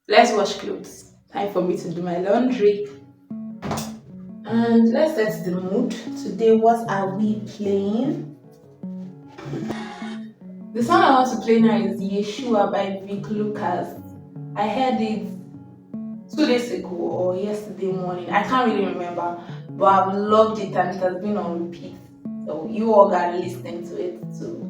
Let's wash clothes. Time for me to do my laundry. And let's set the mood. Today, what are we playing? The song I want to play now is Yeshua by Vic Lucas. I heard it 2 days ago or yesterday morning. I can't really remember, but I've loved it and it has been on repeat. So you all gotta listen to it too.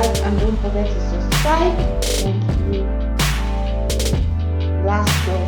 like and don't forget to subscribe. Thank you. Last one.